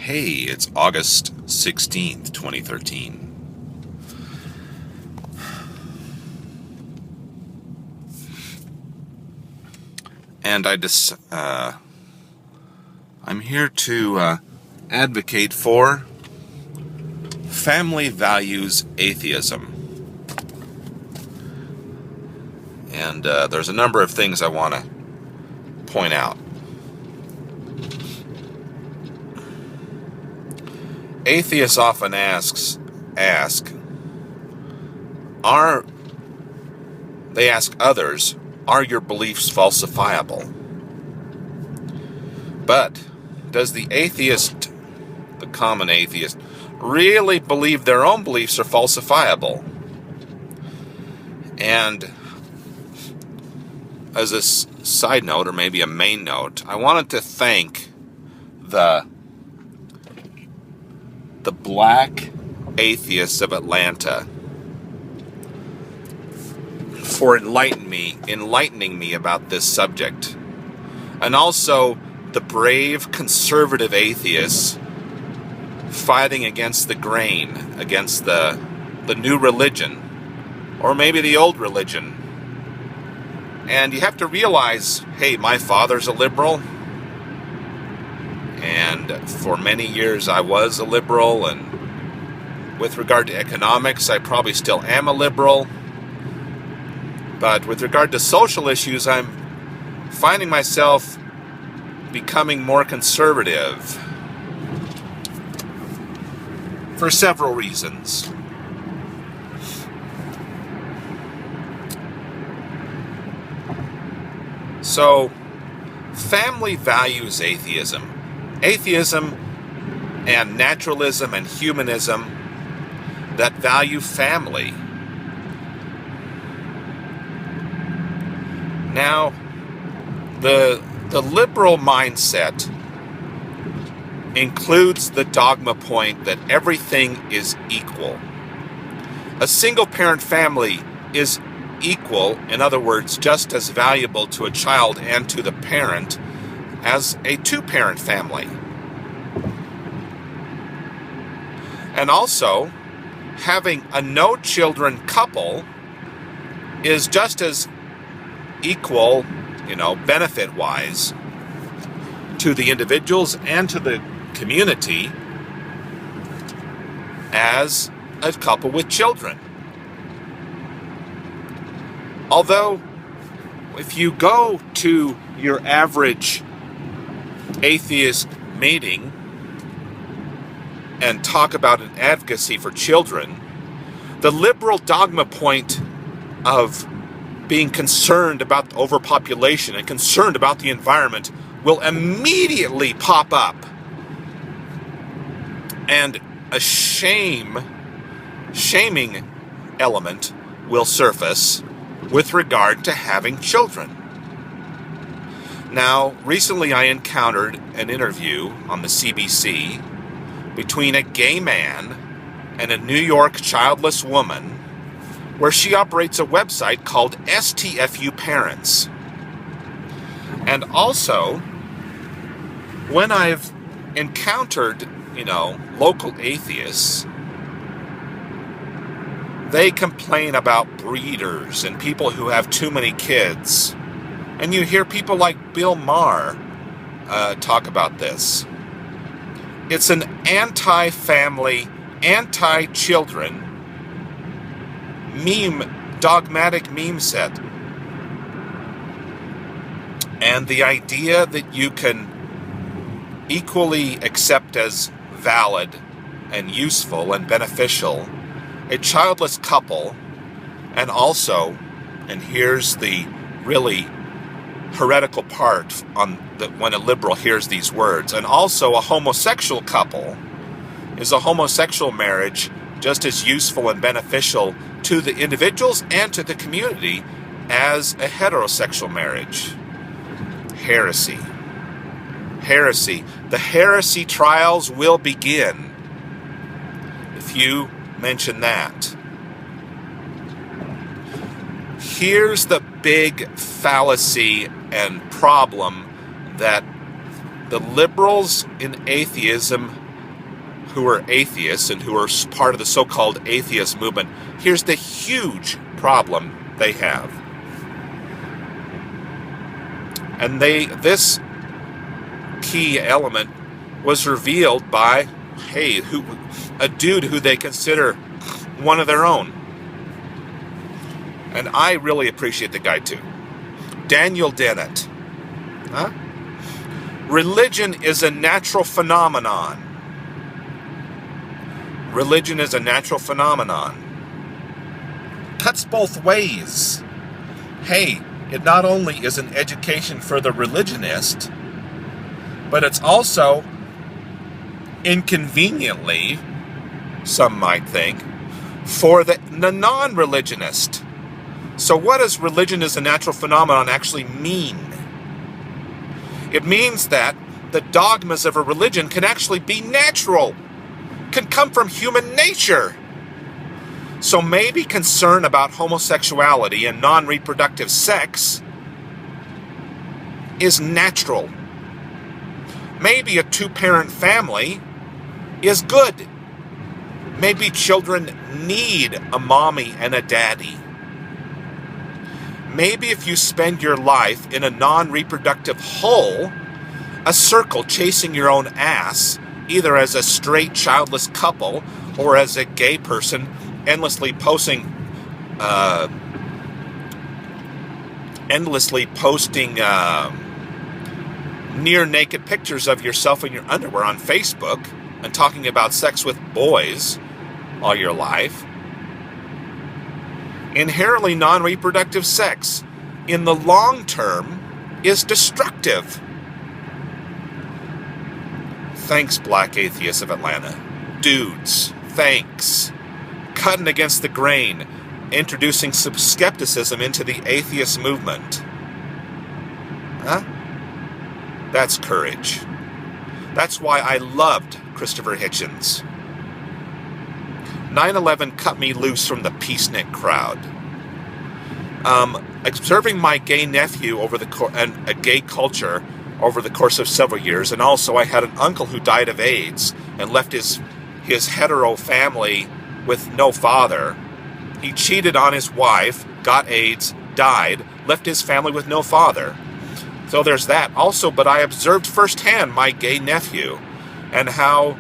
Hey, it's August 16th, 2013. And I'm here to advocate for family values atheism. And there's a number of things I want to point out. Atheists often ask others, are your beliefs falsifiable? But does the atheist, the common atheist, really believe their own beliefs are falsifiable? And as a side note, or maybe a main note, I wanted to thank the Black Atheists of Atlanta for enlightening me about this subject. And also the brave conservative atheists fighting against the grain, against the new religion, or maybe the old religion. And you have to realize, hey, my father's a liberal, and for many years I was a liberal, and with regard to economics, I probably still am a liberal. But with regard to social issues, I'm finding myself becoming more conservative for several reasons. So, family values atheism. Atheism and naturalism and humanism that value family. Now, the liberal mindset includes the dogma point that everything is equal. A single-parent family is equal, in other words, just as valuable to a child and to the parent as a two-parent family. And also, having a no-children couple is just as equal, benefit-wise to the individuals and to the community as a couple with children. Although, if you go to your average atheist meeting and talk about an advocacy for children, the liberal dogma point of being concerned about overpopulation and concerned about the environment will immediately pop up. And a shaming element will surface with regard to having children. Now, recently I encountered an interview on the CBC between a gay man and a New York childless woman, where she operates a website called STFU Parents. And also, when I've encountered, local atheists, they complain about breeders and people who have too many kids. And you hear people like Bill Maher talk about this. It's an anti-family, anti-children dogmatic meme set. And the idea that you can equally accept as valid and useful and beneficial a childless couple, and also, and here's the really heretical part on that when a liberal hears these words, and also a homosexual couple, is a homosexual marriage just as useful and beneficial to the individuals and to the community as a heterosexual marriage. Heresy. The heresy trials will begin if you mention that. Here's the big fallacy and problem that the liberals in atheism who are atheists and who are part of the so-called atheist movement, here's the huge problem they have. And this key element was revealed by, a dude who they consider one of their own. And I really appreciate the guy too. Daniel Dennett. Huh? Religion is a natural phenomenon. Religion is a natural phenomenon. Cuts both ways. Hey, it not only is an education for the religionist, but it's also, inconveniently, some might think, for the non-religionist. So what does religion as a natural phenomenon actually mean? It means that the dogmas of a religion can actually be natural, can come from human nature. So maybe concern about homosexuality and non-reproductive sex is natural. Maybe a two-parent family is good. Maybe children need a mommy and a daddy. Maybe if you spend your life in a non-reproductive hole, a circle chasing your own ass, either as a straight childless couple or as a gay person, endlessly posting near naked pictures of yourself in your underwear on Facebook and talking about sex with boys all your life. Inherently non-reproductive sex in the long term is destructive. Thanks, black atheists of Atlanta. Dudes, thanks. Cutting against the grain, introducing some skepticism into the atheist movement. Huh? That's courage. That's why I loved Christopher Hitchens. 9/11 cut me loose from the peacenik crowd. Observing my gay nephew and a gay culture over the course of several years, and also I had an uncle who died of AIDS and left his hetero family with no father. He cheated on his wife, got AIDS, died, left his family with no father. So there's that. Also, but I observed firsthand my gay nephew and how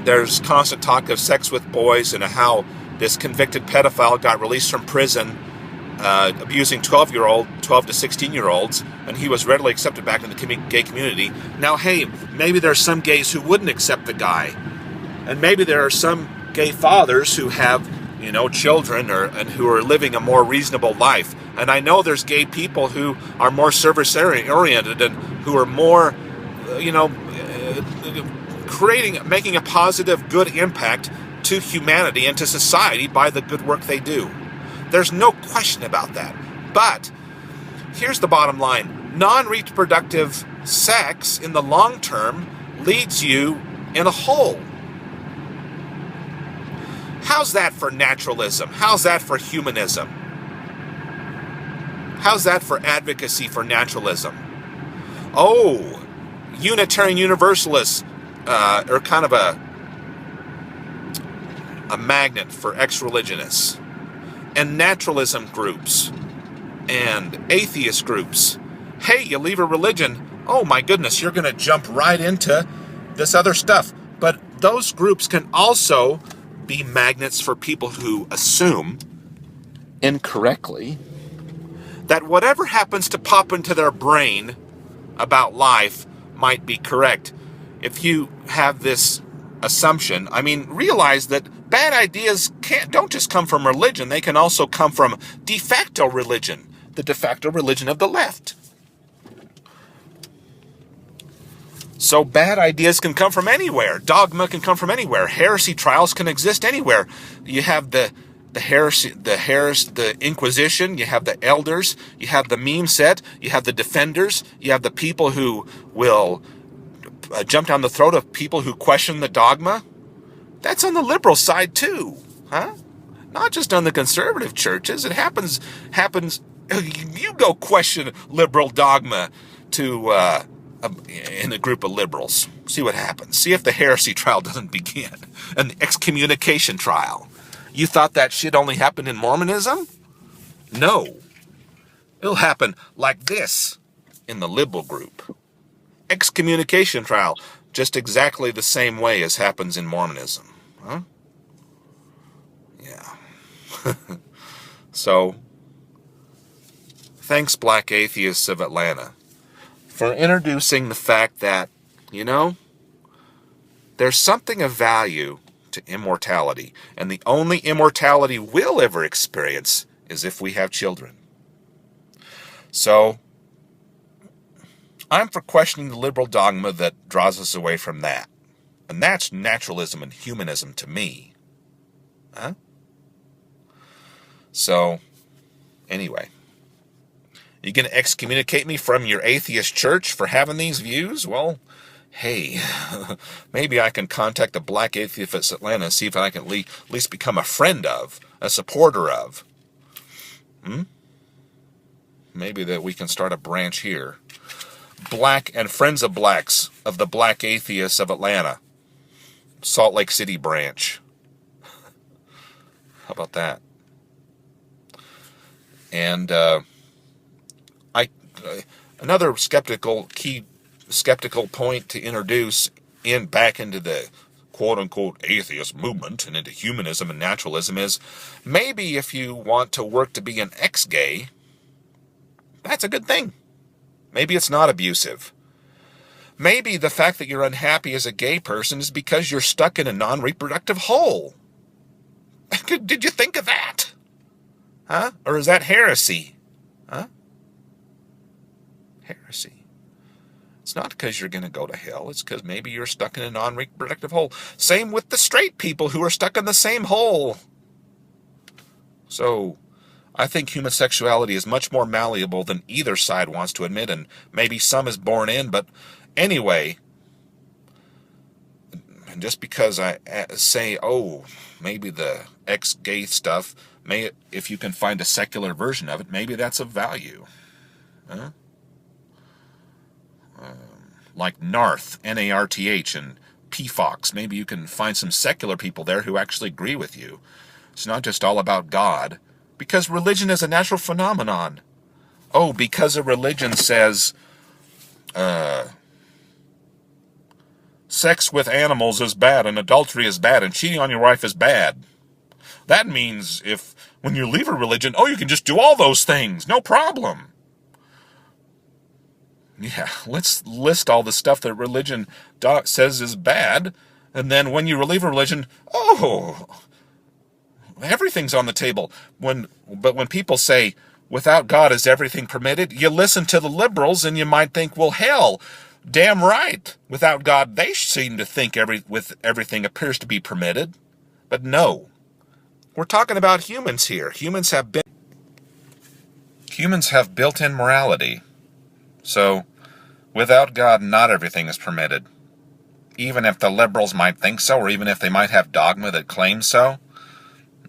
there's constant talk of sex with boys and how this convicted pedophile got released from prison abusing 12 to 16-year-olds, and he was readily accepted back in the gay community. Now, hey, maybe there's some gays who wouldn't accept the guy. And maybe there are some gay fathers who have, children and who are living a more reasonable life. And I know there's gay people who are more service-oriented and who are more, making a positive, good impact to humanity and to society by the good work they do. There's no question about that. But here's the bottom line. Non-reproductive sex in the long term leads you in a hole. How's that for naturalism? How's that for humanism? How's that for advocacy for naturalism? Oh, Unitarian Universalists are kind of a magnet for ex-religionists. And naturalism groups and atheist groups. Hey, you leave a religion, oh my goodness, you're going to jump right into this other stuff. But those groups can also be magnets for people who assume, incorrectly, that whatever happens to pop into their brain about life might be correct. If you have this assumption, realize that bad ideas don't just come from religion, they can also come from de facto religion, the de facto religion of the left. So bad ideas can come from anywhere. Dogma can come from anywhere. Heresy trials can exist anywhere. You have the Inquisition, you have the elders, you have the meme set, you have the defenders, you have the people who will jump down the throat of people who question the dogma. That's on the liberal side too, huh? Not just on the conservative churches. It happens. You go question liberal dogma to in a group of liberals. See what happens. See if the heresy trial doesn't begin. An excommunication trial. You thought that shit only happened in Mormonism? No. It'll happen like this in the liberal group. Excommunication trial, just exactly the same way as happens in Mormonism. Huh? Yeah. So, thanks, Black Atheists of Atlanta, for introducing the fact that, there's something of value to immortality, and the only immortality we'll ever experience is if we have children. So, I'm for questioning the liberal dogma that draws us away from that. And that's naturalism and humanism to me. Huh? So, anyway. You going to excommunicate me from your atheist church for having these views? Well, hey, maybe I can contact the Black Atheists of Atlanta and see if I can at least become a friend of, a supporter of. Maybe that we can start a branch here. Black and Friends of Blacks of the Black Atheists of Atlanta. Salt Lake City branch. How about that? And another key skeptical point to introduce back into the quote-unquote atheist movement and into humanism and naturalism is maybe if you want to work to be an ex-gay, that's a good thing. Maybe it's not abusive. Maybe the fact that you're unhappy as a gay person is because you're stuck in a non-reproductive hole. Did you think of that? Huh? Or is that heresy? Huh? Heresy. It's not because you're going to go to hell. It's because maybe you're stuck in a non-reproductive hole. Same with the straight people who are stuck in the same hole. So, I think human sexuality is much more malleable than either side wants to admit, and maybe some is born in, but anyway, and just because I say, maybe the ex-gay stuff, if you can find a secular version of it, maybe that's of value. Huh? Like Narth, N-A-R-T-H, and PFOX. Maybe you can find some secular people there who actually agree with you. It's not just all about God. Because religion is a natural phenomenon. Because a religion says sex with animals is bad, and adultery is bad, and cheating on your wife is bad. That means when you leave a religion, you can just do all those things. No problem. Yeah, let's list all the stuff that religion says is bad, and then when you leave a religion, everything's on the table. But when people say, without God is everything permitted, you listen to the liberals and you might think, well, hell, damn right. Without God, they seem to think everything appears to be permitted. But no. We're talking about humans here. Humans have built-in morality. So, without God, not everything is permitted. Even if the liberals might think so, or even if they might have dogma that claims so.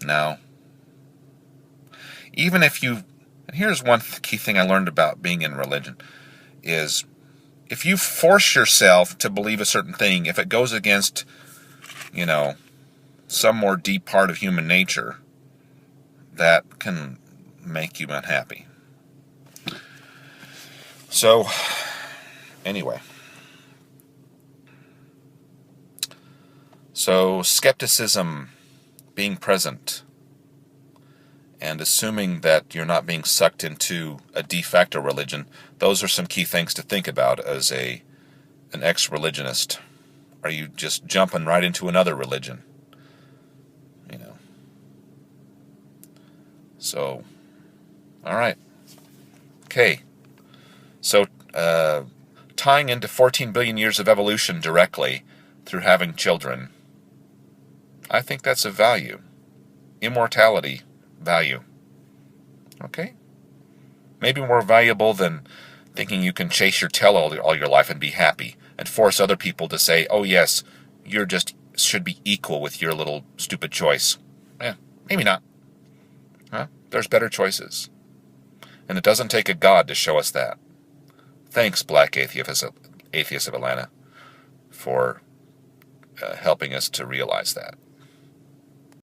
No. Even if and here's one key thing I learned about being in religion, is if you force yourself to believe a certain thing, if it goes against, some more deep part of human nature, that can make you unhappy. So, anyway. So, skepticism, being present, and assuming that you're not being sucked into a de facto religion, those are some key things to think about as an ex-religionist. Are you just jumping right into another religion? So, all right. Okay. So, tying into 14 billion years of evolution directly through having children, I think that's of value. Immortality, value. Okay? Maybe more valuable than thinking you can chase your tail all your life and be happy, and force other people to say, yes, you're just should be equal with your little stupid choice. Maybe not. Huh? There's better choices. And it doesn't take a God to show us that. Thanks, Black Atheists Atheists of Atlanta, for helping us to realize that.